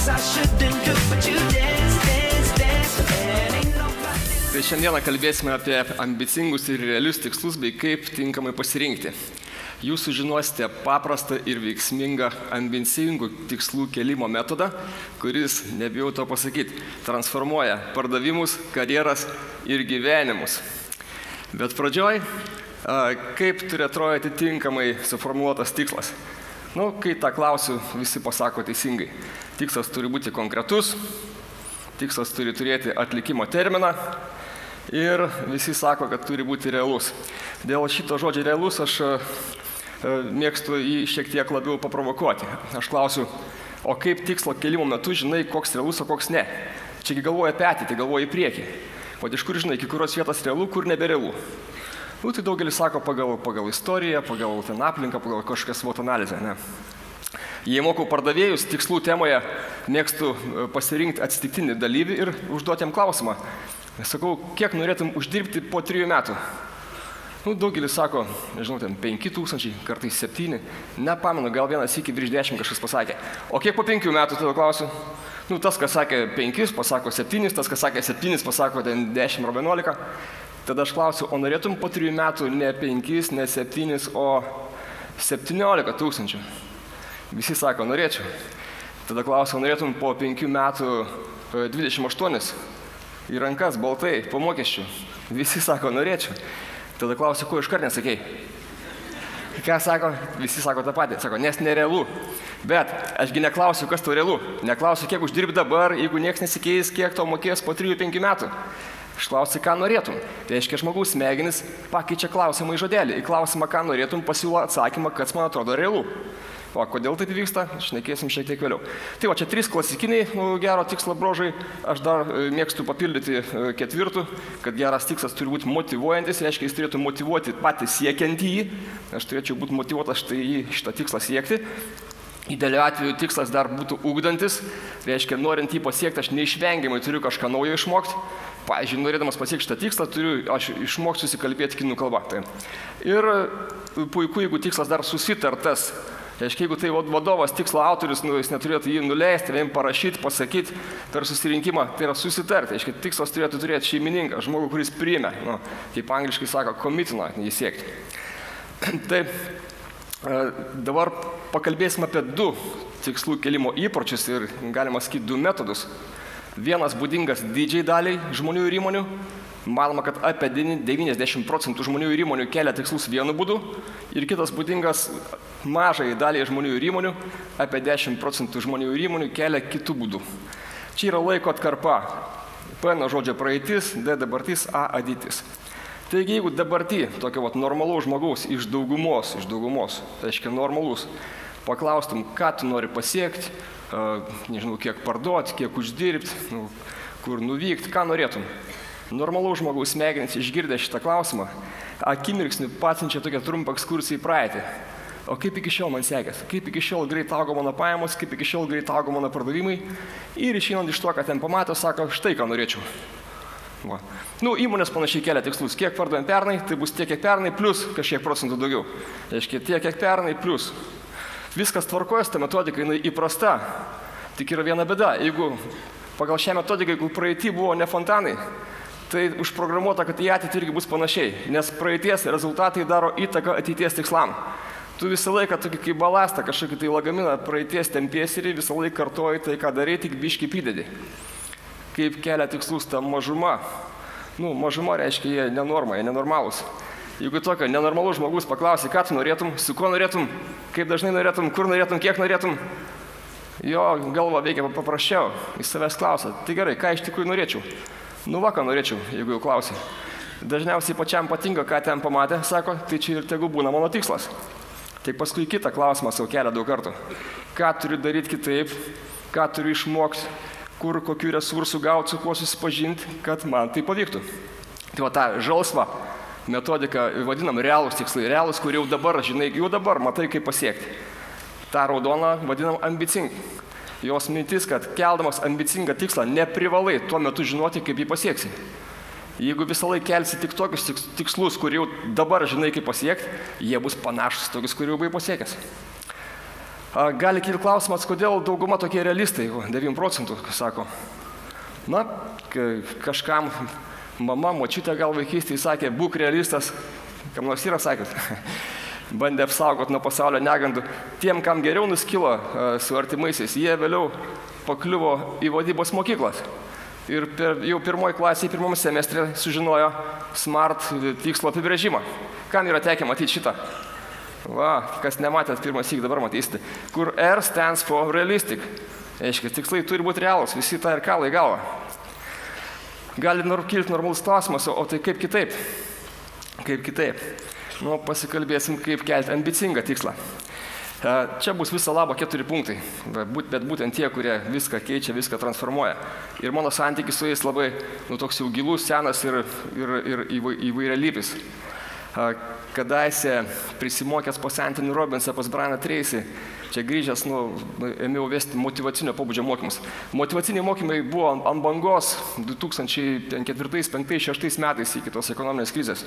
Tai šiandieną kalbėsime apie ambicingus ir realius tikslus bei kaip tinkamai pasirinkti. Jūs sužinosite paprastą ir veiksmingą ambicingų tikslų kelimo metodą, kuris, nebijau to pasakyti, transformuoja pardavimus, karjeras ir gyvenimus. Bet pradžioj, kaip turi atrodyti tinkamai suformuotas tikslas? Kai tą klausiu, visi pasako teisingai. Tikslas turi būti konkretus, tikslas turi turėti atlikimo terminą ir visi sako, kad turi būti realus. Dėl šito žodžio realus aš mėgstu jį šiek tiek labiau paprovokuoti. Aš klausiu, o kaip tikslo kelimo metu žinai, koks realus, o koks ne? Čiagi galvoja apie ateitį, galvoja į priekį. O iš kur žinai, iki kurios vietos realu, kur neberealu? Tai daugelis sako pagal istoriją, pagal ten aplinką, pagal kažkokią SWOT analizę. Ne? Jei mokau pardavėjus, tikslų temoje mėgstu pasirinkti atsitiktinį dalyvį ir užduoti jam klausimą. Sakau, kiek norėtum uždirbti po 3 metų? Daugelis sako, nežinau, ten 5000, kartais 7. Nepamenu, gal vienas iki virš 10 kažkas pasakė. O kiek po 5 metų, tada klausiu? Tas, kas sakė 5, pasako 7, tas, kas sakė 7, pasako ten 10 ar 11. Tada aš klausiu, o norėtum po 3 metų ne 5, ne 7, o 17 000? Visi sako, norėčiau. Tada klausiu, norėtum po 5 metų 28 į rankas, baltai, po mokesčių? Visi sako, norėčiau. Tada klausiu, ko iškart nesakei? Ką sako? Visi sako tą patį. Sako, nes nerealu. Bet ašgi neklausiu, kas tau realu. Neklausiu, kiek uždirbi dabar, jeigu nieks nesikeis, kiek tau mokės po 3-5 metų. Aš klausiu, ką norėtum. Tai reiškia, žmogaus smegenis pakeičia klausimą į žodelį. Į klausimą, ką norėtum, pasiūlo atsakymą, kas man atrodo realu. O kodėl taip vyksta, šnekėsim šiek tiek vėliau. Tai čia 3 klasikiniai gero tikslo bruožai. Aš dar mėgstu papildyti 4, kad geras tikslas turi būti motyvuojantis, reiškia, jis turėtų motyvuoti patį siekiantį jį. Aš turėčiau būti motyvuotas šitą tikslą siekti. Idealiu atveju tikslas dar būtų ugdantis, reiškia, norint jį pasiekti, aš neišvengiamai turiu kažką naujo išmokti. Pavyzdžiui, norėdamas pasiekti šitą tikslą, turiu aš išmokti susikalbėti kinų kalbą. Ir puiku, jeigu tikslas dar susitartas. Reiškia, jeigu tai vadovas, tikslo autorius, jis neturėtų jį nuleisti, jam parašyti, pasakyti per susirinkimą, tai yra susitarti. Reiškia, tikslas turėtų turėti šeimininką, žmogų, kuris priėmė, kaip angliškai sako, commitino jį siekti. Taip, dabar pakalbėsime apie 2 tikslų kelimo įpročius ir galima sakyti 2 metodus. Vienas būdingas didžiai daliai žmonių ir įmonių. Manoma, kad apie 90% žmonių ir įmonių kelia tikslus vienu būdu. Ir kitas būdingas mažai daliai žmonių ir įmonių, apie 10% žmonių ir įmonių kelia kitų būdų. Čia yra laiko atkarpa. P nuo žodžio praeitis, D dabartis, A ateitis. Taigi, jeigu dabartį, tokio normalaus žmogaus iš daugumos, tai reiškia normalus, paklaustum, ką tu nori pasiekti, nežinau, kiek parduoti, kiek uždirbti, kur nuvykti, ką norėtum. Normalaus žmogaus smegenys išgirdę šitą klausimą, akimirksniu pasinčia tokią trumpą ekskursiją į praeitį. O kaip iki šiol man sekės? Kaip iki šiol greit augo mano pajamos, kaip iki šiol greit augo mano pardavimai? Ir išeinant iš to, ką ten pamatė, sako, štai ką norėčiau. Įmonės panašiai kelia tikslus. Kiek pardavėm pernai, tai bus tiek, kiek pernai, plus kažkiek procentų daugiau. Reiškia, tiek, kiek pernai, plus. Viskas tvarkojas, ta metodika jinai įprasta. Tik yra viena bėda. Jeigu pagal šią metodiką, jeigu praeitį buvo ne fontanai, tai užprogramuota, kad į ateitį irgi bus panašiai, nes praeities rezultatai daro įtaką ateities tikslam. Tu visą laiką tokį kaip balastą, kažkokį tai lagaminą praeities tempiesi ir visą laiką kartuoji tai, ką darai, tik biškį pridedi. Kaip kelia tikslus ta mažuma. Mažuma reiškia, jie nenorma, jie nenormalūs. Jeigu tokio nenormalus žmogus paklausi, ką tu norėtum, su kuo norėtum, kaip dažnai norėtum, kur norėtum, kiek norėtum, jo galva veikia paprasčiau, jis savęs klausia, tai gerai, ką iš tikrųjų norėčiau? Ką norėčiau, jeigu jau klausi. Dažniausiai pačiam patinka, ką ten pamatė, sako, tai čia ir tegu būna mano tikslas. Tik paskui kitą klausimą savo kelia 2 kartų. Ką turiu daryti kitaip, ką turiu išmokti, kur kokių resursų gauti, su kuo susipažinti, kad man tai pavyktų. Tai tą žalsvą metodiką vadinam realūs tikslai, realūs, kur jau dabar, žinai, jau dabar matai, kaip pasiekti. Ta raudoną vadinam ambicingi. Jos mintis, kad keldamas ambicingą tikslą neprivalai tuo metu žinoti, kaip jį pasieksi. Jeigu visą laiką kelsi tik tokius tikslus, kur jau dabar žinai, kaip pasiekti, jie bus panašus tokius, kur jau buvai pasiekęs. Gali kilti klausimas, kodėl dauguma tokie realistai, 9% sako. Na, kažkam mama, močiutė gal vaikystėje sakė, būk realistas, kam nors yra sakęs, bandė apsaugoti nuo pasaulio negandų. Tiem, kam geriau nuskilo su artimaisiais, jie vėliau pakliuvo į vadybos mokyklas. Ir jau pirmoji klasėje, pirmam semestre sužinojo SMART tikslo apibrėžimą. Kam yra tekę matyti šitą? Va, kas nematėt pirmas syk, dabar matysite. Kur R stands for realistic. Aiškiai, tikslai turi būti realūs, visi tą ir kalą į galvą. Gali kilti normalus klausimas, o tai kaip kitaip? Kaip kitaip? Nu, pasikalbėsim, kaip kelti ambicingą tikslą. Čia bus viso labo 4 punktai, bet būtent tie, kurie viską keičia, viską transformuoja. Ir mano santykis su jais labai toks jau gilus, senas ir įvairialypis. Kadaise prisimokęs pas Anthony Robbinsą, pas Brianą Tracy, čia grįžęs, ėmiau vesti motyvacinio pobūdžio mokymus. Motyvaciniai mokymai buvo ant bangos 2004, 2005, 2006 metais iki tos ekonominės krizės.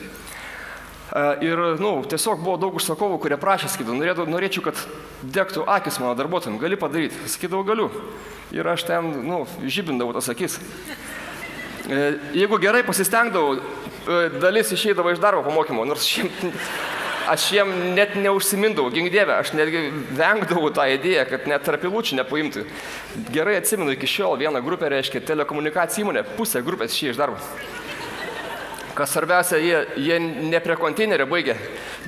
Ir tiesiog buvo daug užsakovų, kurie prašė, sakydavo, norėčiau, kad degtų akis mano darbuotojams, gali padaryti. Sakydavau, galiu. Ir aš ten, žibindavau tas akis. Jeigu gerai pasistengdavau, dalis išeidavo iš darbo po mokymo, nors aš jiem net neužsimindavau, gink dieve, aš netgi vengdavau tą idėją, kad net trapilučių nepaimti. Gerai atsimenu iki šiol vieną grupę, reiškia telekomunikacijų įmonė, pusė grupės išėjo iš darbo. Kas svarbiausia, jie ne prie konteinerio baigė.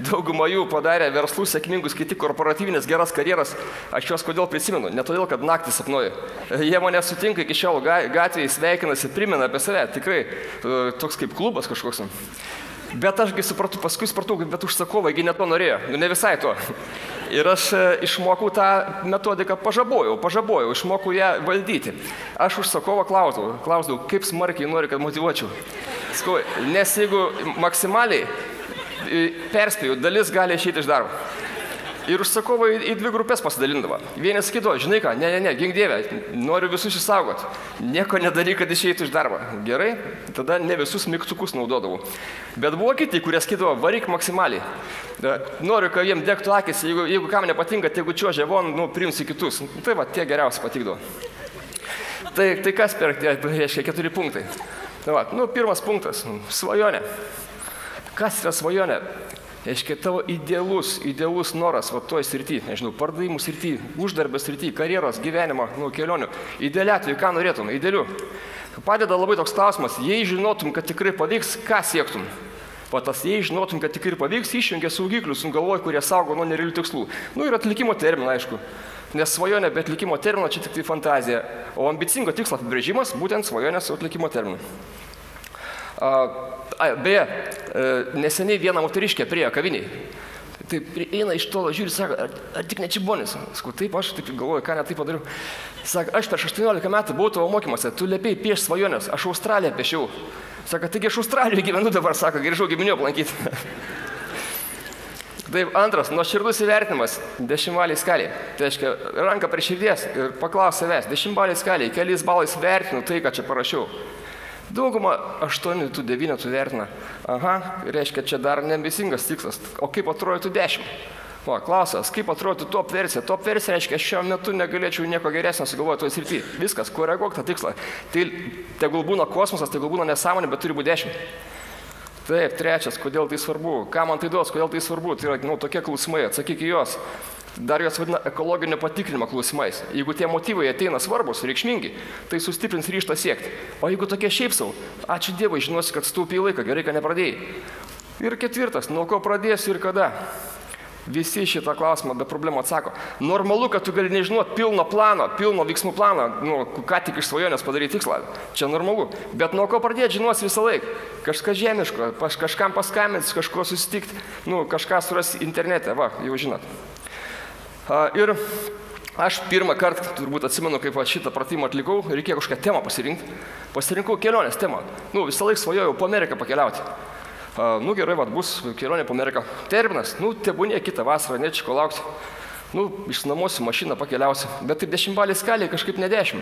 Dauguma jų padarė verslus sėkmingus, kiti korporatyvinės geras karjeras. Aš juos kodėl prisimenu? Ne todėl, kad naktį sapnuoju. Jie mane sutinka iki šiol gatvėje, sveikinasi, primena apie save. Tikrai toks kaip klubas kažkoks. Bet ašgi paskui supratau, bet užsakovai ne to norėjo. Ne visai to. Ir aš išmokau tą metodiką, pažabojau, išmokau ją valdyti. Aš užsakovą klausdavau, kaip smarkiai nori, kad motyvuočiau. Nes jeigu maksimaliai perspėjau, dalis gali išeiti iš darbo. Ir užsakovai į 2 grupės pasidalindavo. Vienas kito, žinai ką, ne, gink dieve, noriu visus išsaugoti. Nieko nedaryk, kad išeitų iš darbo. Gerai, tada ne visus mygtukus naudodavau. Bet buvo kiti, kurie sakydavo, varyk maksimaliai. Noriu, kad jiem degtų akis, jeigu kam nepatinka, jeigu čiuožia von, priimsi kitus. Tai va, tie geriausiai patikdavo. Tai kas per, reiškia, 4 punktai. Pirmas punktas, svajonė. Kas yra svajonė? Reiškia, tavo idealus noras, toj srity, nežinau, pardavimų srity, uždarbio srity, karjeros, gyvenimo, kelionių. Idealiu atveju, ką norėtum, idealiu. Padeda labai toks klausimas, jei žinotum, kad tikrai pavyks, ką siektum. Jei žinotum, kad tikrai pavyks, išjungia saugiklius, galvoji, kurie saugo nuo nerealių tikslų. Ir atlikimo terminą, aišku. Nes svajonė be atlikimo termino čia tik tai fantazija, o ambicingo tikslo apibrėžimas būtent svajonė su atlikimo terminu. Beje, neseniai viena moteriškė priejo kaviniai. Taip eina iš tolo, žiūri, sako, ar tik ne čibonis? Sakau, taip, aš taip galvoju, ką ne taip padariau. Sako, aš prieš 18 metų buvau tavo mokymuose, tu liepiai pieš svajonės, aš Australiją piešiau. Sako, taigi aš Australijoje gyvenu dabar, sako, grįžau giminių aplankyti. Taip, antras, nuoširdus įvertinimas 10-baliai skaliai. Tai reiškia, ranką prie širdies ir paklaus savęs, 10-baliai skaliai, keliais balais vertinu tai, ką čia parašiau. Dauguma 8, tu 9 tu vertina. Aha, reiškia, čia dar neambicingas tikslas. O kaip atrodytų 10? Klausas, kaip atrodytų top versija? Top versija reiškia, šiuo metu negalėčiau nieko geresnio sugalvoti toje srity. Viskas, koreguok tą tikslą. Tai tegul būna kosmosas, tegul būna nesąmonė, bet turi būti 10. Taip, trečias, kodėl tai svarbu? Ką man tai duos, kodėl tai svarbu? Tai yra tokie klausimai, atsakyk į juos. Dar juos vadina ekologinio patikrinimo klausimais. Jeigu tie motyvai ateina svarbus, reikšmingi, tai sustiprins ryžtą siekti. O jeigu tokie šiaip sau, ačiū Dievui, žinosi, kad staupiai laiką, gerai, kad nepradėjai. Ir ketvirtas, nuo ko pradėsiu ir kada? Visi šitą klausimą be problemų atsako. Normalu, kad tu gali nežinoti pilno plano, pilno veiksmų plano, ką tik iš svajonės padaryti tikslą. Čia normalu. Bet nuo ko pradėti žinosi visą laiką. Kažkas žemiško, kažkam paskambins, kažko susitikti, kažką surasi internete, jau žinot. Ir aš pirmą kartą, turbūt atsimenu, kaip šitą pratimą atlikau, reikėjo kažkokią temą pasirinkti. Pasirinkau kelionės temą. Visą laiką svajojau po Ameriką pakeliauti. Gerai, bus kelionė po Ameriką. Terminas, tebūnė kitą vasarą, ne čia ko laukti. Išsinuomosiu mašiną, pakeliausiu. Bet taip 10 balį skalėje kažkaip ne 10.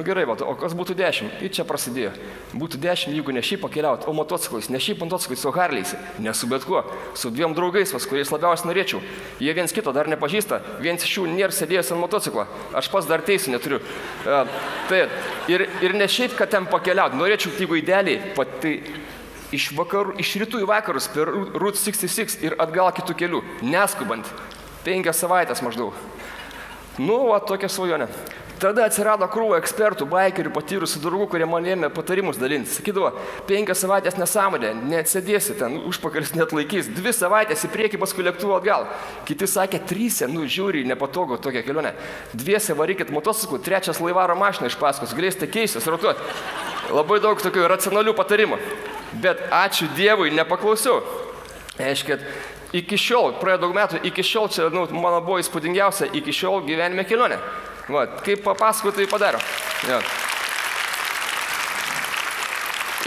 Gerai, o kas būtų 10? Ir čia prasidėjo. Būtų 10, jeigu ne šiaip pakeliauti, o motociklais. Ne šiaip motociklais, o Harley'ais. Ne su bet kuo. Su 2 draugais, kuriais labiausiai norėčiau. Jie viens kito dar nepažįsta. Viens iš jų nėra sėdėjęs ant motociklo. Aš pats dar teisų neturiu. Ir ne šiaip, kad ten pakeliauti. Norėčiau, jeigu idealiai, iš rytų į vakarus per Route 66 ir atgal kitų kelių, neskubant. 5 savaitės maždaug. Tokia svajonė. Tada atsirado krūva ekspertų, baikerių, patyrusių draugų, kurie man ėmė patarimus dalinti. Sakydavo, 5 savaitės nesąmonė, neatsėdėsi ten, užpakalis net laikys, 2 savaitės į priekį, paskui lėktuvo atgal. Kiti sakė, 3, žiūri, nepatogu tokia kelionė. 2 varykit motociklų, 3 laivaro mašiną iš paskos, galėsite keistis, rotuoti. Labai daug tokių racionalių patarimų. Bet ačiū Dievui, nepaklausiau. Aiškiai, iki šiol, praėjo daug metų, iki šiol čia, mano buvo įspūdingiausia, iki šiol gyvenime kelionė. Kaip papasakau, tai padaro. Ja.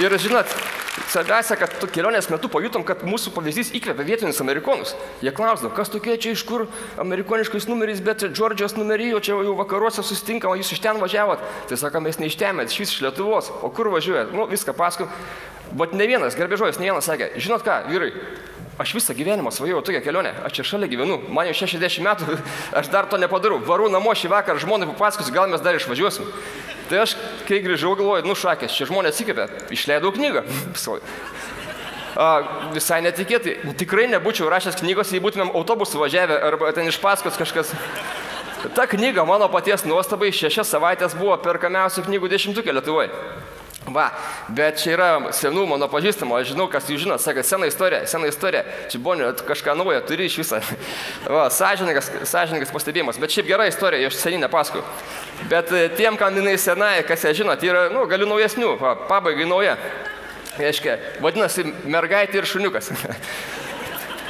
Ir žinot, svarbiausia, kad kelionės metu pajutom, kad mūsų pavyzdys įkvėpia vietinius amerikonus. Jie klausdavo, kas tokie čia iš kur amerikoniškais numeriais, bet Džordžijos numerį, o čia jau vakaruose susitinkama, jūs iš ten važiavot. Tai sako, mes ne iš ten, mes iš Lietuvos. O kur važiuojat? Viską pasakau. Bet ne vienas, garbė žodis, ne vienas sakė, žinot ką, vyrai, aš visą gyvenimą svajojau tokią kelionę, aš čia šalia gyvenu, man jau 60 metų, aš dar to nepadarau, varu namo šį vakarą, žmonai papasakosiu, gal mes dar išvažiuosim. Tai aš, kai grįžau, galvoju, šakės, čia žmonės įkvėpė, išleidau knygą. Visai netikėtai, tikrai nebūčiau rašęs knygos, jei būtumėm autobusų važiavę, arba ten iš paskos kažkas. Ta knyga mano paties nuostabai 6 savaitės buvo perkamiausių knygų 10-tuke Lietuvoje. Bet čia yra senų mano pažįstamo, aš žinau, kas jūs žinot, sako, sena istorija, čia buvo kažką naujo, turi iš visą. Sąžiningas pastebėjimas, bet šiaip gera istorija, aš seniai nepasakau. Bet tiem, kam jinai senai, kas ją žinot, yra, galiu naujesnių, pabaigai nauja. Aiškia, vadinasi, mergaitė ir šuniukas,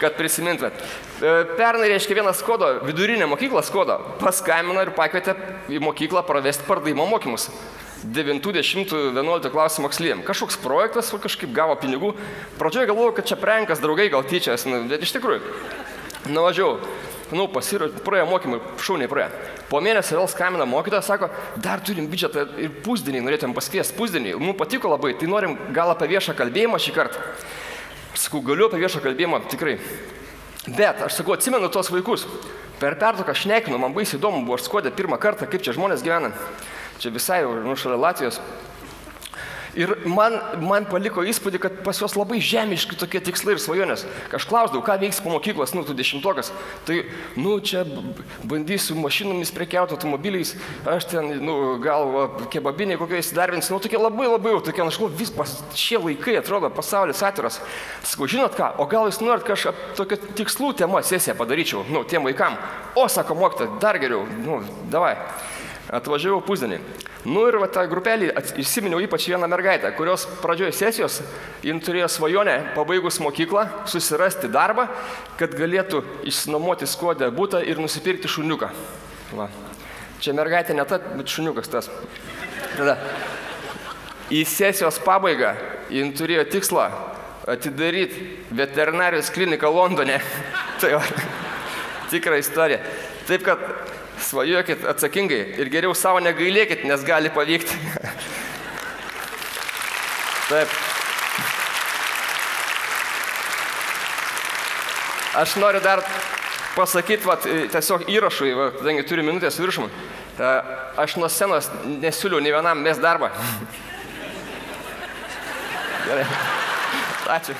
kad prisimintumėt. Pernai, reiškia, vienas Skodo, vidurinė mokykla Skodo, paskambino ir pakvietė į mokyklą pravesti pardavimo mokymus. 9, 10, 11 klasių moksleiviam. Kažkoks projektas, kažkaip gavo pinigų. Pradžioje galvojau, kad čia prankas, draugai gal tyčias, bet iš tikrųjų. Nuvažiavau, praėjo mokymai, šauniai praėjo. Po mėnesio vėl skambina mokytojas, sako, dar turim biudžetą ir pusdienį, norėtum pasikviesti pusdienį. Mums patiko labai, tai norim gal apie viešą kalbėjimą šį kartą. Sakau, galiu apie viešą kalbėjimą, tikrai. Bet, aš sakau, atsimenu tos vaikus. Per pertrauką šnekinu, man baisiai įdomu buvo, aš Skode pirmą kartą, kaip čia žmonės gyvena. Čia visai, šalia Latvijos. Ir man paliko įspūdį, kad pas juos labai žemiški tokie tikslai ir svajonės. Aš klausdavau, ką veiks po mokyklos, tu 10-tokas. Tai, čia bandysiu mašinomis prekiauti, automobiliais, aš ten, gal kebabiniai kokie įsidarbinsiu. Tokie labai jau tokie, šie laikai atrodo, pasaulis atviras. Sakau, žinot ką, o gal jūs norit kažką tokią tikslų temą sesiją padaryčiau, tiem vaikam. O, sako mokytoja, dar geriau, davai. Atvažiavau pusdienį. Ir tą grupelį įsiminiau ypač vieną mergaitę, kurios pradžioje sesijos jin turėjo svajonę, pabaigus mokyklą, susirasti darbą, kad galėtų išsinuomoti Skode butą ir nusipirkti šuniuką. Čia mergaitė ne ta, bet šuniukas tas. Tada į sesijos pabaigą jin turėjo tikslą atidaryti veterinarijos kliniką Londone. Tai tikra istorija. Taip, kad svajokit atsakingai ir geriau savo negailėkit, nes gali pavykti. Taip. Aš noriu dar pasakyti, tiesiog įrašui, kadangi turiu minutės viršum, aš nuo scenos nesiūliau nei vienam mest darbą. Gerai. Ačiū.